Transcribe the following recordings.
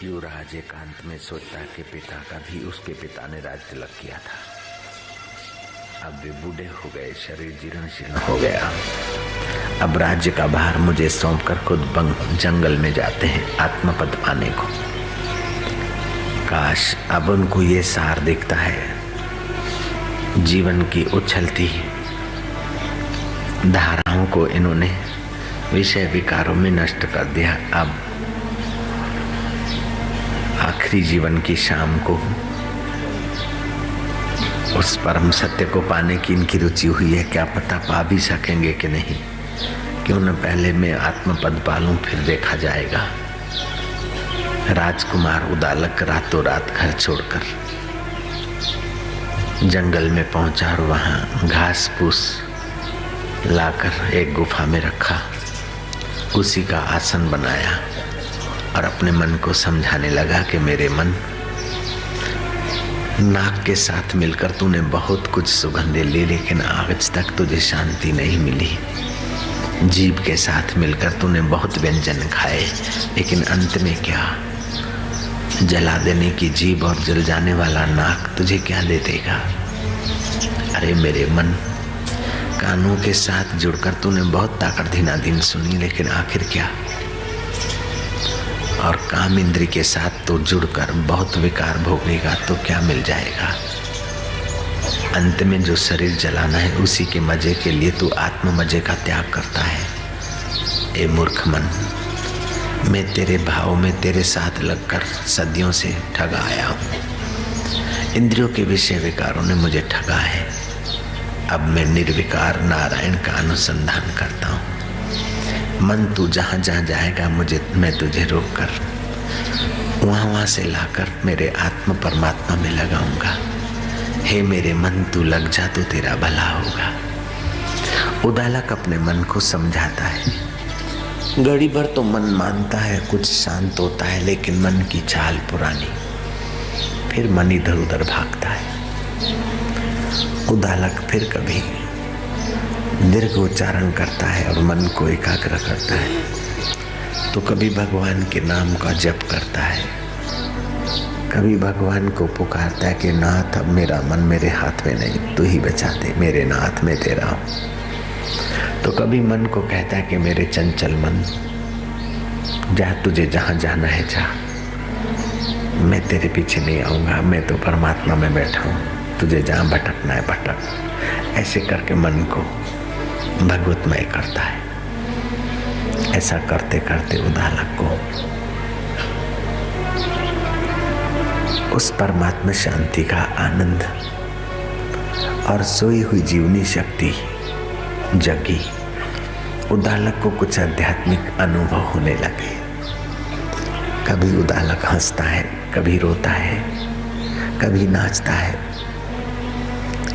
युवराज एकांत में सोचता कि पिता का भी उसके पिता ने राज तिलक किया था। अब वे बूढ़े हो गए, शरीर जीर्ण शीर्ण हो गया। अब राज्य का भार मुझे सौंपकर खुद जंगल में जाते हैं आत्मपद पाने को। काश अब उनको ये सार दिखता है। जीवन की उछलती धाराओं को इन्होंने विषय विकारों में नष्ट कर दिया। अब आखिरी जीवन की शाम को उस परम सत्य को पाने की इनकी रुचि हुई है। क्या पता पा भी सकेंगे कि नहीं। क्यों न पहले मैं आत्मपद पालूं, फिर देखा जाएगा। राजकुमार उदालक रातों रात घर छोड़कर जंगल में पहुंचा और वहां घास फूस लाकर एक गुफा में रखा, उसी का आसन बनाया और अपने मन को समझाने लगा कि मेरे मन, नाक के साथ मिलकर तूने बहुत कुछ सुगंधें ली, लेकिन आज तक तुझे शांति नहीं मिली। जीभ के साथ मिलकर तूने बहुत व्यंजन खाए, लेकिन अंत में क्या? जला देने की जीभ और जल जाने वाला नाक तुझे क्या दे देगा? अरे मेरे मन, कानों के साथ जुड़कर तूने बहुत ताकत धीनाधीन सुनी, लेकिन आखिर क्या? और काम इंद्री के साथ तो जुड़कर बहुत विकार भोगेगा तो क्या मिल जाएगा? अंत में जो शरीर जलाना है उसी के मजे के लिए तू आत्म मजे का त्याग करता है। ए मूर्ख मन, मैं तेरे भाव में तेरे साथ लगकर सदियों से ठगा आया हूँ। इंद्रियों के विषय विकारों ने मुझे ठगा है। अब मैं निर्विकार नारायण का अनुसंधान करता हूँ। मन तू जहाँ जहाँ जाएगा मैं तुझे रोककर वहाँ से लाकर मेरे आत्म परमात्मा में लगाऊंगा। हे मेरे मन, तू लग जा तो तेरा भला होगा। उदालक अपने मन को समझाता है। घड़ी भर तो मन मानता है, कुछ शांत होता है, लेकिन मन की चाल पुरानी, फिर मन इधर उधर भागता है। उदालक फिर कभी दीर्घ उच्चारण करता है और मन को एकाग्र करता है, तो कभी भगवान के नाम का जप करता है, कभी भगवान को पुकारता है कि नाथ, अब मेरा मन मेरे हाथ में नहीं, तू ही बचा दे, मेरे नाथ में तेरा हूँ। तो कभी मन को कहता है कि मेरे चंचल मन, जा, तुझे जहाँ जाना है जा, मैं तेरे पीछे नहीं आऊँगा, मैं तो परमात्मा में बैठा हूँ, तुझे जहाँ भटकना है भटक। ऐसे करके मन को भगवतमय करता है। ऐसा करते करते उदालक को उस परमात्मा शांति का आनंद और सोई हुई जीवनी शक्ति जगी। उदालक को कुछ आध्यात्मिक अनुभव होने लगे। कभी उदालक हंसता है, कभी रोता है, कभी नाचता है,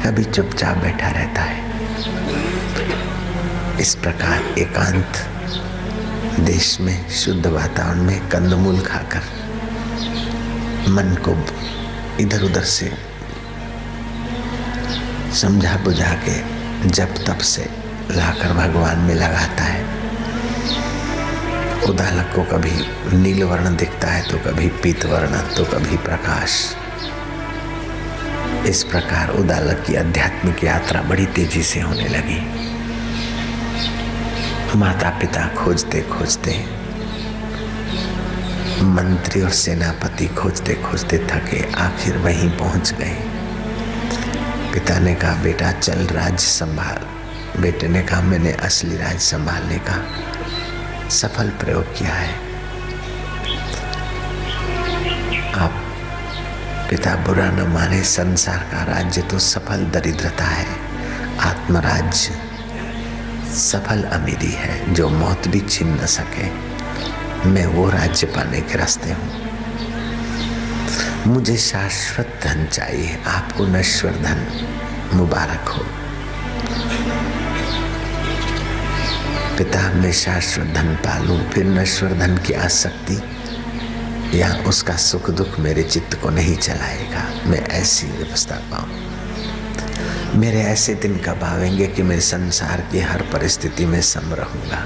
कभी चुपचाप बैठा रहता है। इस प्रकार एकांत देश में शुद्ध वातावरण में कंदमूल खाकर मन को इधर उधर से समझा बुझा के जप तप से लाकर भगवान में लगाता है। उदालक को कभी नील वर्ण दिखता है, तो कभी पीत वर्ण, तो कभी प्रकाश। इस प्रकार उदालक की आध्यात्मिक यात्रा बड़ी तेजी से होने लगी। माता पिता खोजते खोजते, मंत्री और सेनापति खोजते खोजते थके, आखिर वहीं पहुंच गए। पिता ने कहा, बेटा चल राज्य संभाल। बेटे ने कहा, मैंने असली राज्य संभालने का सफल प्रयोग किया है। आप पिता बुरा न माने, संसार का राज्य तो सफल दरिद्रता है, आत्मराज्य सफल अमीरी है जो मौत भी छीन न सके। मैं वो राज्य पाने के रास्ते हूँ। मुझे शाश्वत धन चाहिए, आपको नश्वर धन मुबारक हो। पिता, मैं शाश्वत धन पालूं, फिर नश्वर धन की आसक्ति या उसका सुख दुख मेरे चित्त को नहीं चलाएगा। मैं ऐसी व्यवस्था पाऊं। मेरे ऐसे दिन कब आवेंगे कि मैं संसार की हर परिस्थिति में सम रहूंगा।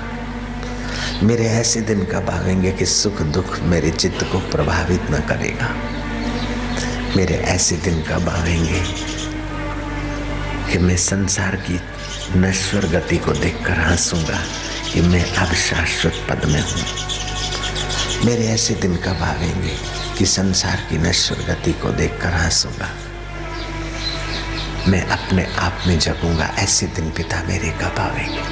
मेरे ऐसे दिन कब आवेंगे कि सुख दुख मेरे चित्त को प्रभावित न करेगा। मेरे ऐसे दिन कब आवेंगे कि मैं संसार की नश्वर गति को देखकर हंसूंगा कि मैं अब शाश्वत पद में हूँ। मेरे ऐसे दिन कब आवेंगे कि संसार की नश्वर गति को देखकर हंसूंगा, मैं अपने आप में जगूंगा। ऐसे दिन पिता मेरे कब आवेंगे।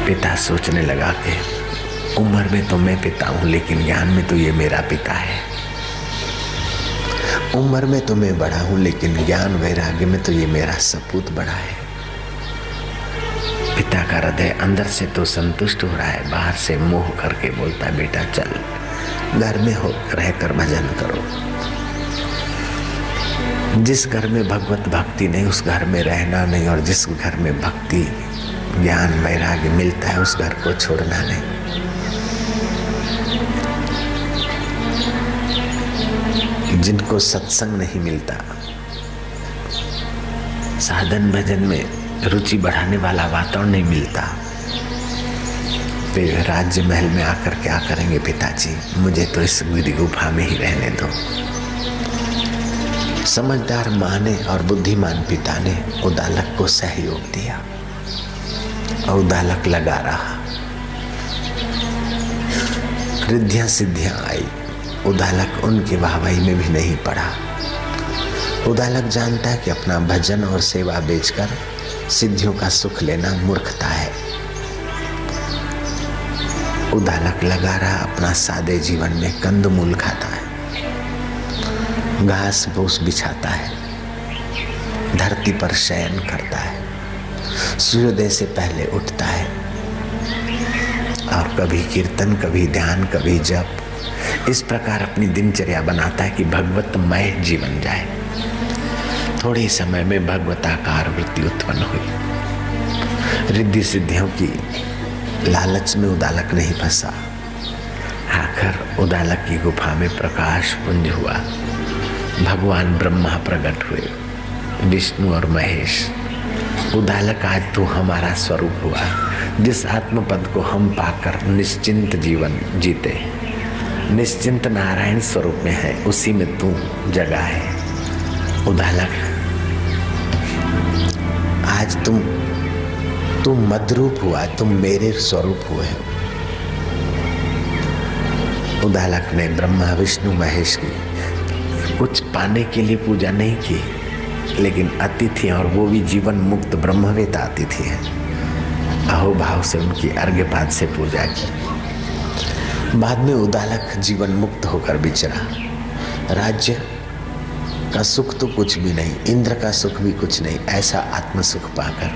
पिता सोचने लगा कि उम्र में तो मैं पिता हूं, लेकिन ज्ञान में तो ये मेरा पिता है। उम्र में तो मैं बड़ा हूं, लेकिन ज्ञान वैराग्य में तो ये मेरा सपूत बड़ा है। पिता का हृदय अंदर से तो संतुष्ट हो रहा है, बाहर से मोह करके बोलता है, बेटा चल घर में हो रहकर भजन करो। जिस घर में भगवत भक्ति नहीं उस घर में रहना नहीं, और जिस घर में भक्ति ज्ञान वैराग्य मिलता है उस घर को छोड़ना नहीं। जिनको सत्संग नहीं मिलता, साधन भजन में रुचि बढ़ाने वाला वातावरण नहीं मिलता, वे राज्य महल में आकर क्या करेंगे। पिताजी मुझे तो इस गिरी गुफा में ही रहने दो। समझदार माँ ने और बुद्धिमान पिता ने उदालक को सहयोग दिया और उदालक लगा रहा। रिद्धियां सिद्धियां आई, उदालक उनके वाहवाही में भी नहीं पड़ा। उदालक जानता है कि अपना भजन और सेवा बेचकर सिद्धियों का सुख लेना मूर्खता है। उदालक लगा रहा अपना सादे जीवन में, कंदमूल खाता है, घास फूस बिछाता है, धरती पर शयन करता है, सूर्योदय से पहले उठता है और कभी कीर्तन, कभी ध्यान, कभी जप, इस प्रकार अपनी दिनचर्या बनाता है कि भगवतमय जीवन जाए। थोड़े समय में भगवताकार वृत्ति उत्पन्न हुई। रिद्धि सिद्धियों की लालच में उदालक नहीं फंसा। आखिर उदालक की गुफा में प्रकाश पुंज हुआ। भगवान ब्रह्मा प्रकट हुए, विष्णु और महेश। उदालक आज तू हमारा स्वरूप हुआ, जिस आत्मपद को हम पाकर निश्चिंत जीवन जीते, निश्चिंत नारायण स्वरूप में है, उसी में तू जगा है। उदालक आज तुम मद्रूप हुआ, तुम मेरे स्वरूप हुए हो। उदालक ने ब्रह्मा विष्णु महेश की कुछ पाने के लिए पूजा नहीं की, लेकिन अतिथि और वो भी जीवन मुक्त ब्रह्मवेता अतिथि है, अहोभाव से उनकी अर्घ्यपात से पूजा की। बाद में उदालक जीवन मुक्त होकर बिचरा। राज्य का सुख तो कुछ भी नहीं, इंद्र का सुख भी कुछ नहीं, ऐसा आत्म सुख पाकर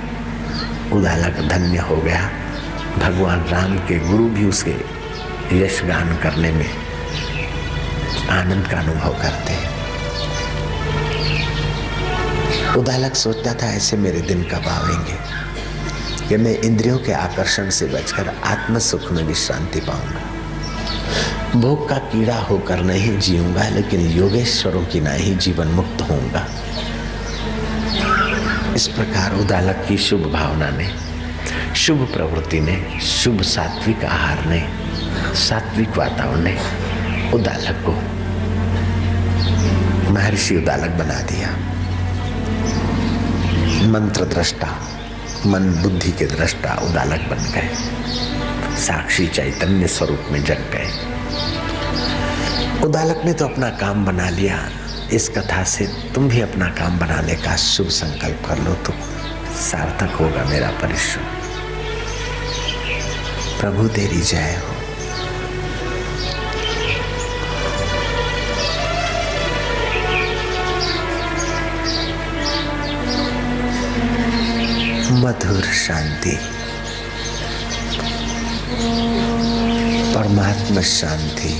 उदालक धन्य हो गया। भगवान राम के गुरु भी उसके यशगान करने में आनंद का अनुभव करते हैं। उदालक सोचता था ऐसे मेरे दिन कब आवेंगे कि मैं इंद्रियों के आकर्षण से बचकर आत्म सुख में विश्रांति पाऊंगा। भोग का कीड़ा होकर नहीं जीऊंगा, लेकिन योगेश्वरों की नहीं जीवन मुक्त होऊंगा। इस प्रकार उदालक की शुभ भावना ने, शुभ प्रवृत्ति ने, शुभ सात्विक आहार ने, सात्विक वातावरण ने उदालक को महर्षि उदालक बना दिया। मंत्र दृष्टा, मन बुद्धि के दृष्टा उदालक बन गए, साक्षी चैतन्य स्वरूप में जग गए। उदालक ने तो अपना काम बना लिया। इस कथा से तुम भी अपना काम बनाने का शुभ संकल्प कर लो तो सार्थक होगा मेरा परिश्रम। प्रभु तेरी जय हो। मधुर शांति, परमात्मा शांति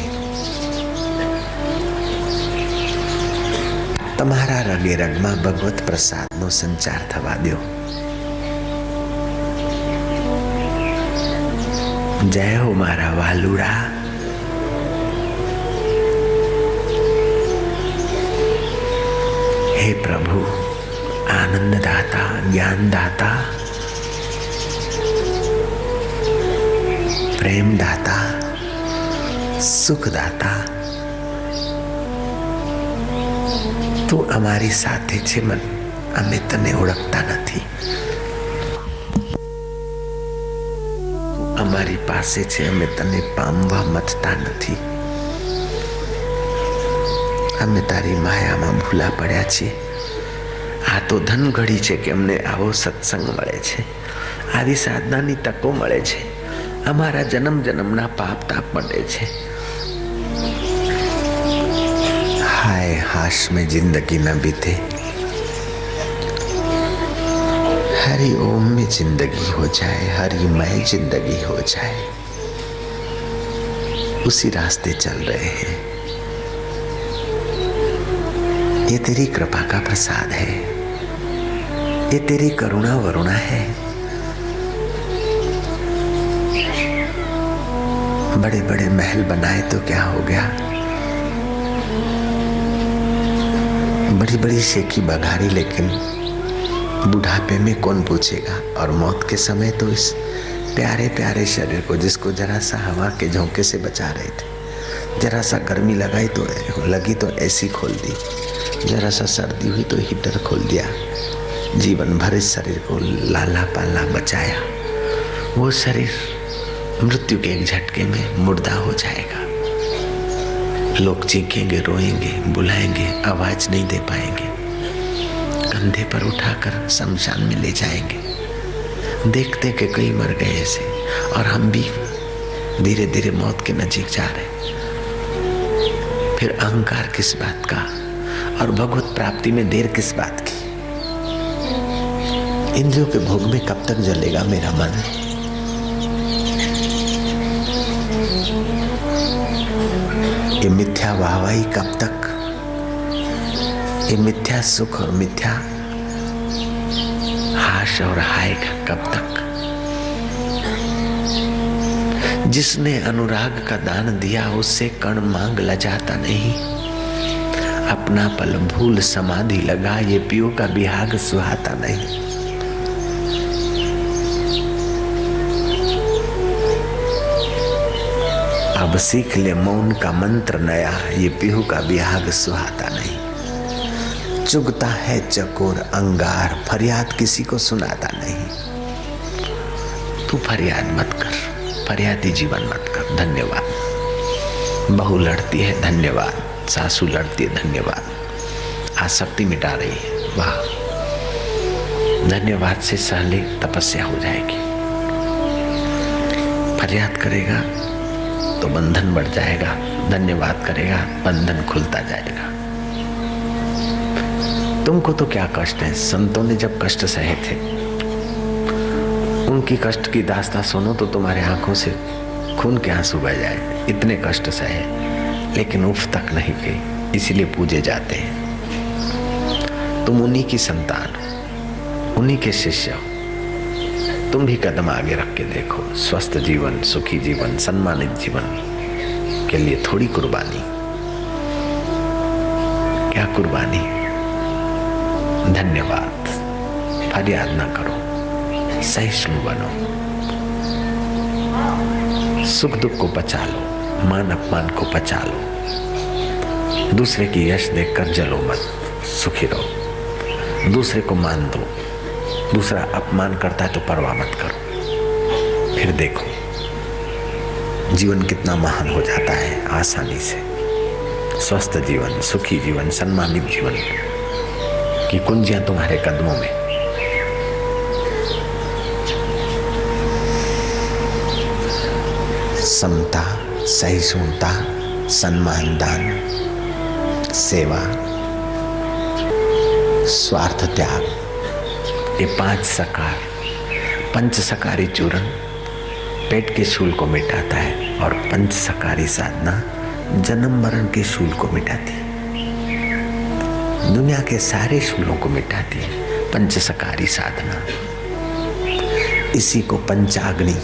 તમારા રગે રગમાં ભગવત પ્રસાદનો સંચાર થવા દો। જય હો મારા વાલુડા। हे प्रभु, आनंद दाता, ज्ञान दाता, प्रेम दाता, सुख दाता, તું અમારી સાથે છે મન, અમે તને ઓળખતા નથી. તું અમારી પાસે છે, અમે તને પામવા મથતા નથી. અમે તારી માયામાં ભૂલા પડ્યા છીએ. આ તો ધન ઘડી છે કે અમને આવો સત્સંગ મળે છે, આવી સાધનાની તકો મળે છે. અમારા જન્મ જન્મના પાપ તાપ મળે છે. हाय हाश में जिंदगी न बीते, हरि ओम में जिंदगी हो जाए, हरिमय जिंदगी हो जाए. उसी रास्ते चल रहे हैं. ये तेरी कृपा का प्रसाद है, ये तेरी करुणा वरुणा है. बड़े बड़े महल बनाए तो क्या हो गया, बड़ी बड़ी शेखी बघारी, लेकिन बुढ़ापे में कौन पूछेगा. और मौत के समय तो इस प्यारे प्यारे शरीर को, जिसको जरा सा हवा के झोंके से बचा रहे थे, जरा सा गर्मी लगी तो एसी खोल दी, जरा सा सर्दी हुई तो हीटर खोल दिया. जीवन भर इस शरीर को लाला पाला बचाया. वो शरीर मृत्यु के एक झटके में मुर्दा हो जाएगा. लोग चीखेंगे, रोएंगे, बुलाएंगे, आवाज नहीं दे पाएंगे. कंधे पर उठाकर शमशान में ले जाएंगे. देखते कि कई मर गए ऐसे, और हम भी धीरे धीरे मौत के नजीक जा रहे. फिर अहंकार किस बात का, और भगवत प्राप्ति में देर किस बात की. इंद्रियों के भोग में कब तक जलेगा मेरा मन. ये मिथ्या वाहवाही कब तक, ये मिथ्या सुख और मिथ्या हाश और हाय कब तक. जिसने अनुराग का दान दिया उससे कण मांग लजाता नहीं. अपना पल भूल समाधि लगा, ये पियो का बिहाग सुहाता नहीं. अब सीख ले मौन का मंत्र नया, ये पीहू का बिहाग सुहाता नहीं. चुगता है चकोर अंगार, फरियाद किसी को सुनाता नहीं. तू फरियाद मत कर, फरियादी जीवन मत कर. धन्यवाद. बहू लड़ती है, धन्यवाद. सासू लड़ती है, धन्यवाद. आसक्ति मिटा रही है, वाह. धन्यवाद से सहले तपस्या हो जाएगी. फरियाद करेगा तो बंधन बढ़ जाएगा, धन्यवाद करेगा बंधन खुलता जाएगा. तुमको तो क्या कष्ट है. संतों ने जब कष्ट सहे थे, उनकी कष्ट की दास्तां सुनो तो तुम्हारे आंखों से खून के आंसू बह जाए. इतने कष्ट सहे, लेकिन उफ तक नहीं गई, इसीलिए पूजे जाते हैं. तुम उन्हीं की संतान हो, उन्हीं के शिष्य हो. तुम भी कदम आगे रख के देखो. स्वस्थ जीवन, सुखी जीवन, सम्मानित जीवन के लिए थोड़ी कुर्बानी. क्या कुर्बानी. धन्यवाद. फरियाद ना करो, सहिष्णु बनो. सुख दुख को पचा लो, मान अपमान को पचा लो. दूसरे की यश देखकर जलो मत, सुखी रहो. दूसरे को मान दो. दूसरा अपमान करता है तो परवाह मत करो. फिर देखो जीवन कितना महान हो जाता है आसानी से. स्वस्थ जीवन, सुखी जीवन, सम्मानित जीवन की कुंजियां तुम्हारे कदमों में. समता, सहिष्णुता, सम्मान, दान, सेवा, स्वार्थ त्याग, ये 5 सकार, पंच सकारी चूर्ण पेट के शूल को मिटाता है, और पंच सकारी साधना जन्म मरण के शूल को मिटाती है. दुनिया के सारे शूलों को मिटाती है पंच सकारी साधना. इसी को पंचाग्नि,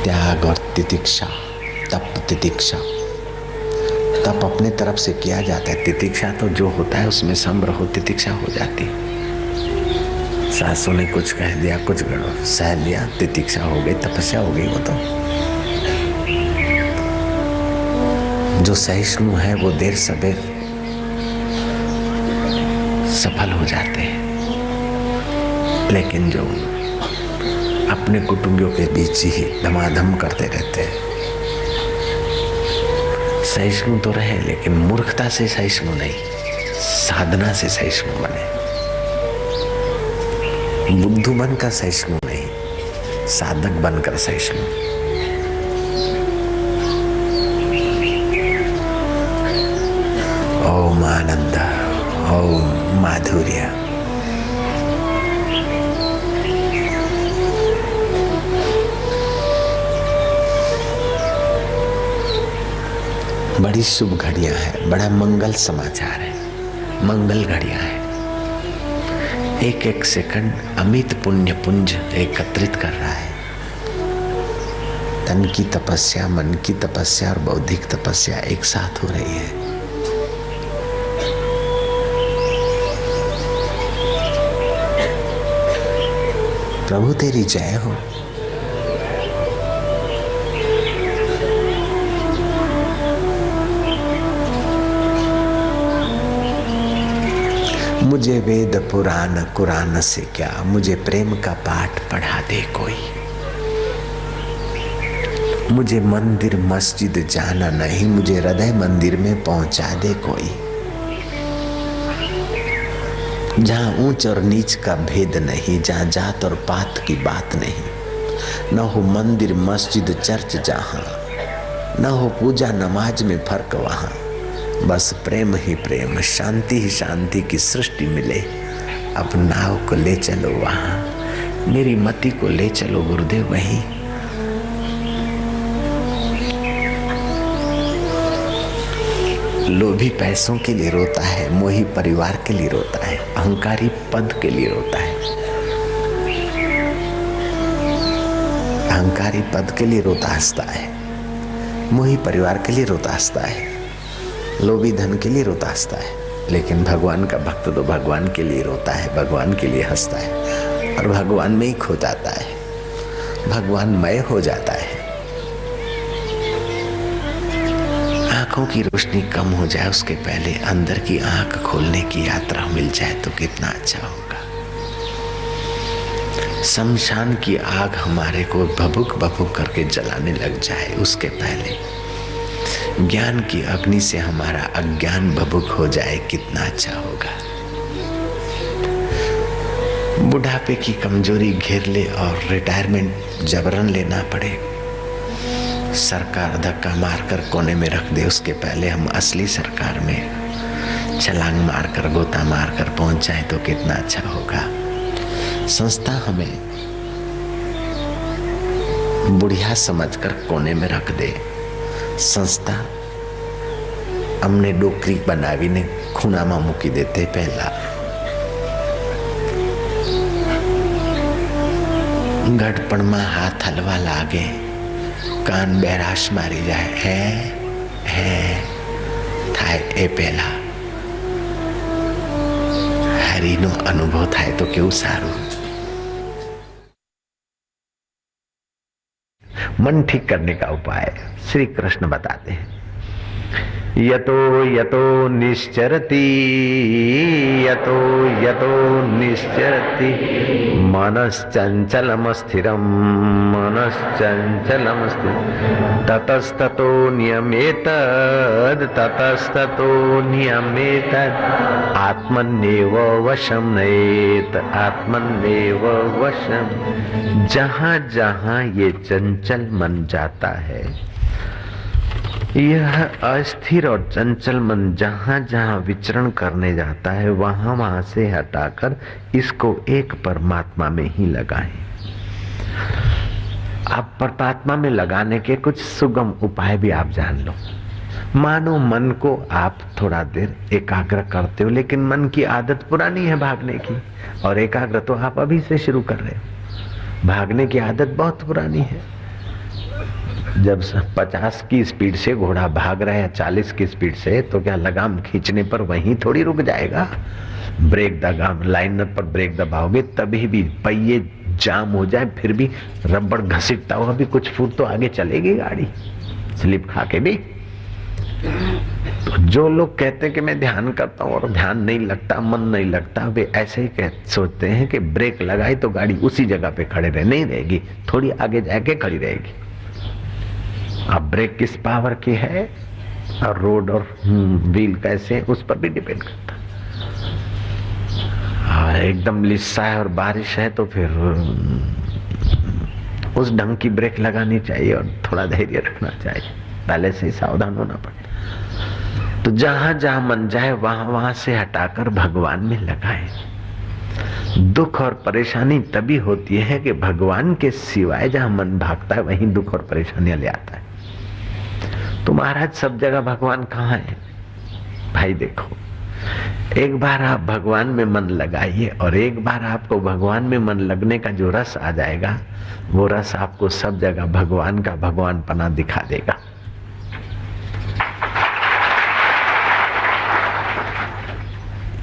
त्याग और तितिक्षा, तप तितिक्षा. तप अपने तरफ से किया जाता है, तितिक्षा तो जो होता है उसमें संभ्र हो, तितिक्षा हो जाती है. सासू ने कुछ कह दिया, कुछ गड़ो सह लिया, तितिक्षा हो गई, तपस्या हो गई। वो तो जो सहिष्णु है वो देर सबेर सफल हो जाते हैं, लेकिन जो अपने कुटुंबियों के बीच ही धमाधम करते रहते हैं, सहिष्णु तो रहे लेकिन मूर्खता से सहिष्णु नहीं, साधना से सहिष्णु बने। बुद्धू बनकर सहिष्णु नहीं, साधक बनकर सहिष्णु। ओम आनंद, ओम माधुर्य। बड़ी शुभ घड़ियां हैं, बड़ा मंगल समाचार है, मंगल घड़ियां हैं। एक एक सेकंड अमित पुण्य पुंज एकत्रित कर रहा है। तन की तपस्या, मन की तपस्या और बौद्धिक तपस्या एक साथ हो रही है। प्रभु तेरी जय हो। मुझे वेद पुराण कुरान से क्या, मुझे प्रेम का पाठ पढ़ा दे कोई। मुझे मंदिर मस्जिद जाना नहीं, मुझे हृदय मंदिर में पहुंचा दे कोई। जहां ऊंच और नीच का भेद नहीं, जहां जात और पात की बात नहीं, न हो मंदिर मस्जिद चर्च जहां, न हो पूजा नमाज में फर्क वहां, बस प्रेम ही प्रेम, शांति ही शांति की सृष्टि मिले। अब नाव को ले चलो वहां, मेरी मति को ले चलो गुरुदेव वहीं। लोभी पैसों के लिए रोता है, मोही परिवार के लिए रोता है, अहंकारी पद के लिए रोता है, अहंकारी पद के लिए रोता हंसता है, मोही परिवार के लिए रोता हंसता है, लोभी धन के लिए रोता हंसता है। लेकिन भगवान का भक्त तो भगवान के लिए रोता है, भगवान के लिए हंसता है और भगवान में ही खो जाता है, भगवानमय हो जाता है। आंखों की रोशनी कम हो जाए उसके पहले अंदर की आंख खोलने की यात्रा मिल जाए तो कितना अच्छा होगा। शमशान की आग हमारे को भभुक भभुक करके जलाने लग जाए उसके पहले ज्ञान की अग्नि से हमारा अज्ञान भभुक हो जाए, कितना अच्छा होगा। बुढ़ापे की कमजोरी घेर ले और रिटायरमेंट जबरन लेना पड़े, सरकार धक्का मारकर कोने में रख दे, उसके पहले हम असली सरकार में छलांग मारकर गोता मारकर पहुंच जाए तो कितना अच्छा होगा। संस्था हमें बुढ़िया समझकर कोने में रख दे, संस्था अमने डोकरी बनावीने खूणाમાં મૂકી દેતે પહેલા ગઢપણમાં હાથ હલવા લાગે, કાન બેરાશ મારી જાય, હે થાય એ પહેલા હરિનો અનુભવ થાય તો કેવું સારું। मन ठीक करने का उपाय श्री कृष्ण बताते हैं। यतो यतो निश्चरति, यतो यतो निश्चरति मनश्चंचलम स्थिरम, मनश्चंचलम स्थिरम ततस्ततो नियमेतद, ततस्ततो नियमेतद आत्मन्नेव वशम नयेत, आत्मन्नेव वशम। जहाँ जहाँ ये चंचल मन जाता है, यह अस्थिर और चंचल मन जहाँ जहाँ विचरण करने जाता है, वहाँ वहाँ से हटाकर इसको एक परमात्मा में ही लगाएं। आप परमात्मा में लगाने के कुछ सुगम उपाय भी आप जान लो। मानो मन को आप थोड़ा देर एकाग्र करते हो, लेकिन मन की आदत पुरानी है भागने की, और एकाग्र तो आप अभी से शुरू कर रहे हो। भागने की आदत बहुत पुरानी है। जब 50 की स्पीड से घोड़ा भाग रहा है 40 की स्पीड से, तो क्या लगाम खींचने पर वहीं थोड़ी रुक जाएगा? ब्रेक लाइनर पर ब्रेक दबाओगे तभी भी पहिए जाम हो जाए, फिर भी रबड़ घसीटता हुआ भी कुछ फुट तो आगे चलेगी गाड़ी, स्लिप खा के भी। तो जो लोग कहते हैं कि मैं ध्यान करता हूँ और ध्यान नहीं लगता, मन नहीं लगता, वे ऐसे ही सोचते हैं कि ब्रेक लगाई तो गाड़ी उसी जगह पे खड़े रहे, नहीं रहेगी, थोड़ी आगे जाके खड़ी रहेगी। अब ब्रेक किस पावर की है और रोड और व्हील कैसे, उस पर भी डिपेंड करता है। एकदम लिस्सा है और बारिश है तो फिर उस ढंग की ब्रेक लगानी चाहिए और थोड़ा धैर्य रखना चाहिए, पहले से ही सावधान होना पड़ता। तो जहां जहां मन जाए वहां वहां से हटाकर भगवान में लगाए। दुख और परेशानी तभी होती है कि भगवान के सिवाय जहां मन भागता है वहीं दुख और परेशानियां ले आता है। तो महाराज सब जगह भगवान कहाँ है भाई? देखो, एक बार आप भगवान में मन लगाइए और एक बार आपको भगवान में मन लगने का जो रस आ जाएगा, वो रस आपको सब जगह भगवान का भगवानपना दिखा देगा।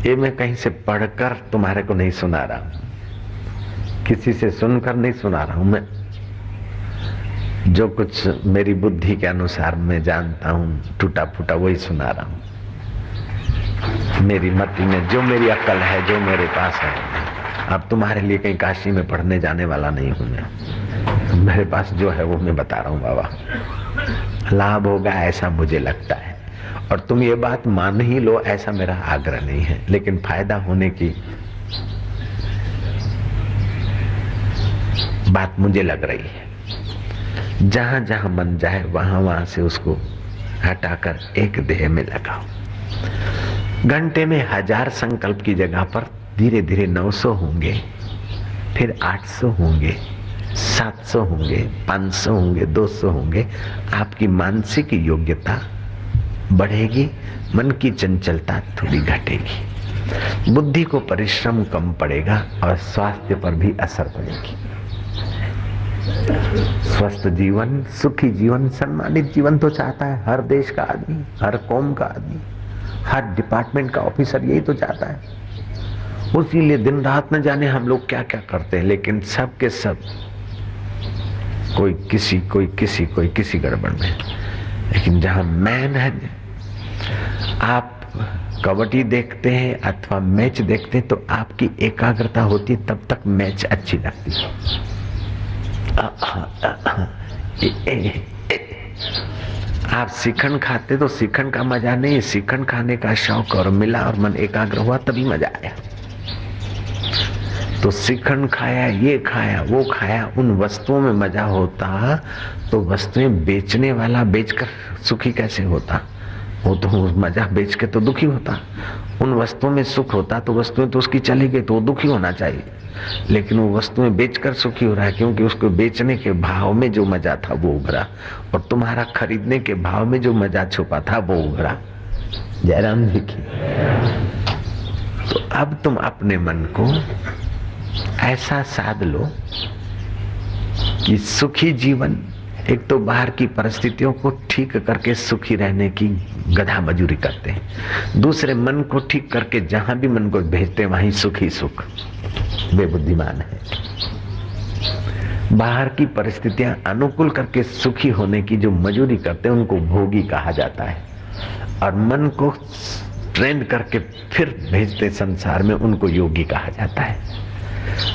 ये मैं कहीं से पढ़कर तुम्हारे को नहीं सुना रहा हूं, किसी से सुनकर नहीं सुना रहा हूं, मैं जो कुछ मेरी बुद्धि के अनुसार मैं जानता हूं टूटा फूटा वही सुना रहा हूं। मेरी मति में जो मेरी अक्ल है, जो मेरे पास है। अब तुम्हारे लिए कहीं काशी में पढ़ने जाने वाला नहीं हूं मैं, मेरे पास जो है वो मैं बता रहा हूं बाबा। लाभ होगा ऐसा मुझे लगता है, और तुम ये बात मान ही लो ऐसा मेरा आग्रह नहीं है, लेकिन फायदा होने की बात मुझे लग रही है। जहां जहां मन जाए वहां वहां से उसको हटाकर एक देह में लगाओ। घंटे में 1000 संकल्प की जगह पर धीरे धीरे 900 होंगे, फिर 800 होंगे, 700 होंगे, 500 होंगे, 200 होंगे। आपकी मानसिक योग्यता बढ़ेगी, मन की चंचलता थोड़ी घटेगी, बुद्धि को परिश्रम कम पड़ेगा और स्वास्थ्य पर भी असर पड़ेगी। स्वस्थ जीवन, सुखी जीवन, सम्मानित जीवन तो चाहता है हर देश का आदमी, हर कौम का आदमी, हर डिपार्टमेंट का ऑफिसर, यही तो चाहता है। उसीलिए दिन रात न जाने हम लोग क्या क्या करते हैं, लेकिन सब के सब कोई किसी गड़बड़ में। लेकिन जहां मैन है, आप कबड्डी देखते हैं अथवा मैच देखते हैं तो आपकी एकाग्रता होती है, तब तक मैच अच्छी लगती है। आप श्रीखंड खाते तो श्रीखंड का मजा नहीं, श्रीखंड खाने का शौक और मिला और मन एकाग्र हुआ तभी मजा आया। तो श्रीखंड खाया, ये खाया, वो खाया, उन वस्तुओं में मजा होता तो वस्तुएं बेचने वाला बेचकर सुखी कैसे होता? वो तो मजा बेच के तो दुखी होता। उन वस्तुओं में सुख होता तो वस्तुएं तो उसकी चली गई तो वो दुखी होना चाहिए, लेकिन वो वस्तुएं बेचकर सुखी हो रहा है क्योंकि उसको बेचने के भाव में जो मजा था वो उभरा और तुम्हारा खरीदने के भाव में जो मजा छुपा था वो उभरा। जयराम जी की। तो अब तुम अपने मन को ऐसा साध लो कि सुखी जीवन, एक तो बाहर की परिस्थितियों को ठीक करके सुखी रहने की गधा मजूरी करते हैं, दूसरे मन को ठीक करके जहां भी मन को भेजते वहीं सुखी सुख। वे बुद्धिमान है। बाहर की परिस्थितियां अनुकूल करके सुखी होने की जो मजूरी करते हैं उनको भोगी कहा जाता है, और मन को ट्रेंड करके फिर भेजते संसार में उनको योगी कहा जाता है।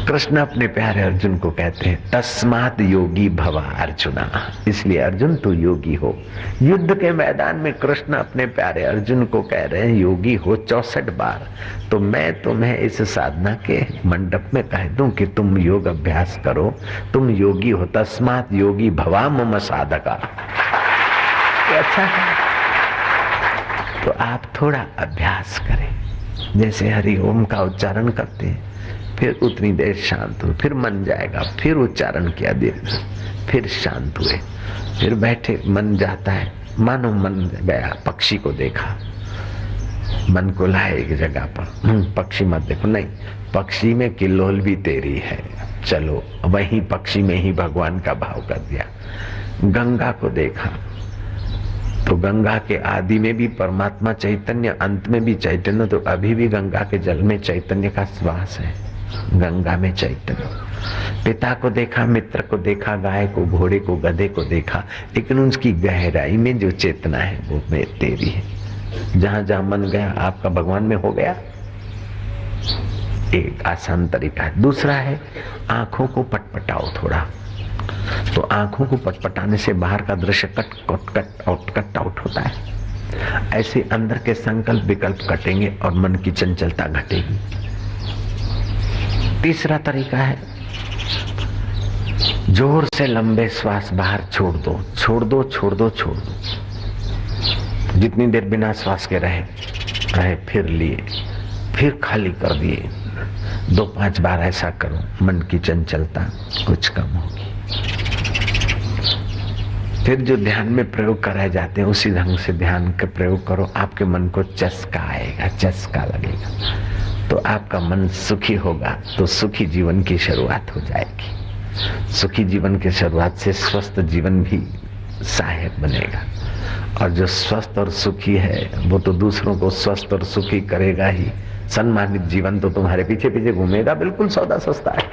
कृष्ण अपने प्यारे अर्जुन को कहते हैं तस्मात् योगी भवा अर्जुना, इसलिए अर्जुन तू योगी हो। युद्ध के मैदान में कृष्ण अपने प्यारे अर्जुन को कह रहे हैं योगी हो 64 बार। तो मैं तुम्हें इस साधना के मंडप में कह दूं कि तुम योग अभ्यास करो, तुम योगी हो। तस्मात् योगी भवा मम साधका। अच्छा है, तो आप थोड़ा अभ्यास करें, जैसे हरि ओम का उच्चारण करते हैं, फिर उतनी देर शांत हुए, फिर मन जाएगा, फिर उच्चारण किया दीर्घ, फिर शांत हुए, फिर बैठे, मन जाता है, मानो मन गया, पक्षी को देखा, मन को लाए एक जगह पर, पक्षी मत देखो, नहीं, पक्षी में किल्लोल भी तेरी है, चलो वहीं पक्षी में ही भगवान का भाव कर दिया। गंगा को देखा, तो गंगा के आदि में भी परमात्मा चैतन्य, अंत में भी चैतन्य, तो अभी भी गंगा के जल में चैतन्य का श्वास है। गंगा में चैतन्य। पिता को देखा, मित्र को देखा, गाय को, घोड़े को, गधे को देखा, लेकिन उसकी गहराई में जो चेतना है वो मैं तेरी है। जहां जहां मन गया आपका भगवान में हो गया। एक आसान तरीका है। दूसरा है आंखों को पटपटाओ थोड़ा। तो आंखों को पटपटाने से बाहर का दृश्य कट आउट होता है। ऐसे अंदर के संकल्प विकल्प कटेंगे और मन की चंचलता घटेगी। तीसरा तरीका है जोर से लंबे श्वास बाहर छोड़ दो, छोड़ दो, छोड़ दो, छोड़ दो। जितनी देर बिना श्वास के रहे फिर लिए, फिर खाली कर दिए। 2-5 बार ऐसा करो, मन की चंचलता कुछ कम होगी। फिर जो ध्यान में प्रयोग कराए जाते हैं उसी ढंग से ध्यान का प्रयोग करो। आपके मन को चस्का आएगा, चस्का लगेगा, तो आपका मन सुखी होगा, तो सुखी जीवन की शुरुआत हो जाएगी। सुखी जीवन की शुरुआत से स्वस्थ जीवन भी सहायक बनेगा। और जो स्वस्थ और सुखी है वो तो दूसरों को स्वस्थ और सुखी करेगा ही। सम्मानित जीवन तो तुम्हारे पीछे पीछे घूमेगा। बिल्कुल सौदा सस्ता है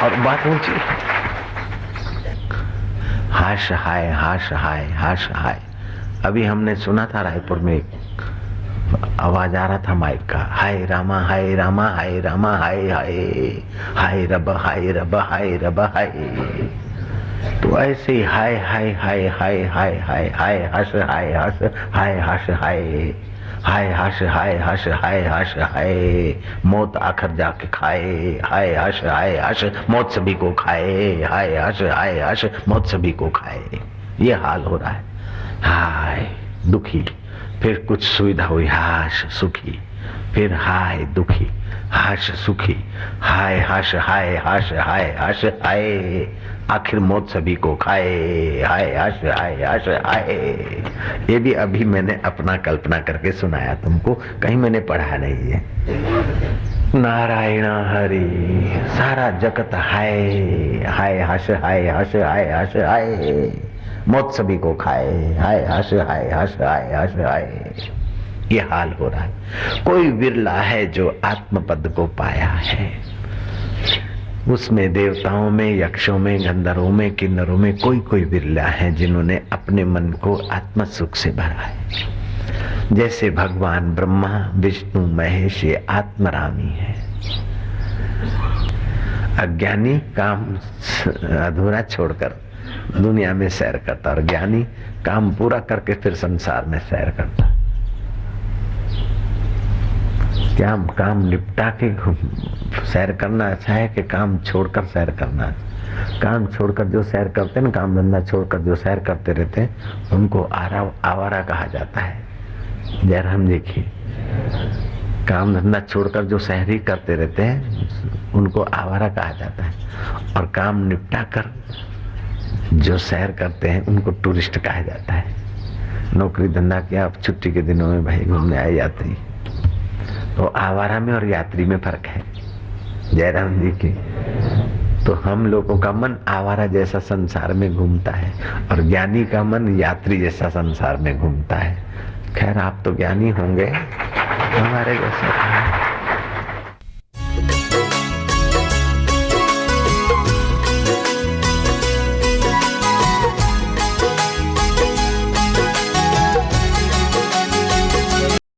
और बात ऊंची है। हाश हाय, हाश हाय, हाश हाय। अभी हमने सुना था रायपुर में एक आवाज आ रहा था माइक का, हाय रामा, हाय रामा, हाय रामा, हाय हाय, हाय रब, हाय रब, हाय रब, हाय। तो ऐसे ही हाय हाय हाय हाय हाय हाय हाय हस, हाय हस, हाय हस, हाय हाय हस, हाय हस, हाय हस, हाय। मौत आखिर जाके खाए, हाय हस, हाय हस, मौत सभी को खाए, हाय हस, हाय हस, मौत सभी को खाए। ये हाल हो रहा है। हाय दुखी, फिर कुछ सुविधा हुई, हाश सुखी, फिर हाय दुखी, हाश सुखी, हाय हाश, हाय हाश, हाय हाश, हाय। आखिर मौत सभी को खाए, हाय हाश, हाय हाश, हाय। ये भी अभी मैंने अपना कल्पना करके सुनाया तुमको, कहीं मैंने पढ़ा नहीं है। नारायण हरि, सारा जगत हाय हाय हाश, हाय हाश, हाय हाश, हाय। मौत सभी को खाए, हाय हाश, हाय हाश, हाय हाश, हाय। ये हाल हो रहा है। कोई विरला है जो आत्मपद को पाया है। उसमें देवताओं में, यक्षों में, गंधर्वों में, किन्नरों में कोई विरला है जिन्होंने अपने मन को आत्म सुख से भरा है। जैसे भगवान ब्रह्मा, विष्णु, महेश ये आत्मरामी है। अज्ञानी काम अधूरा छोड़कर दुनिया में सैर करता और ज्ञानी काम पूरा करके फिर संसार में सैर करता। क्या काम निपटा के सैर करना अच्छा है कि काम छोड़कर सैर करना? काम छोड़कर जो सैर करते हैं ना, काम धंधा छोड़कर जो सैर करते रहते हैं उनको आवारा कहा जाता है। जयराम देखिए, काम धंधा छोड़कर जो सैर करते रहते हैं उनको आवारा कहा जाता है, और काम निपटा कर जो सैर करते हैं उनको टूरिस्ट कहा जाता है। नौकरी धंधा किया, अब छुट्टी के दिनों में भाई घूमने आए यात्री, तो आवारा में और यात्री में फर्क है जयराम जी की। तो हम लोगों का मन आवारा जैसा संसार में घूमता है और ज्ञानी का मन यात्री जैसा संसार में घूमता है। खैर आप तो ज्ञानी होंगे, हमारे जैसा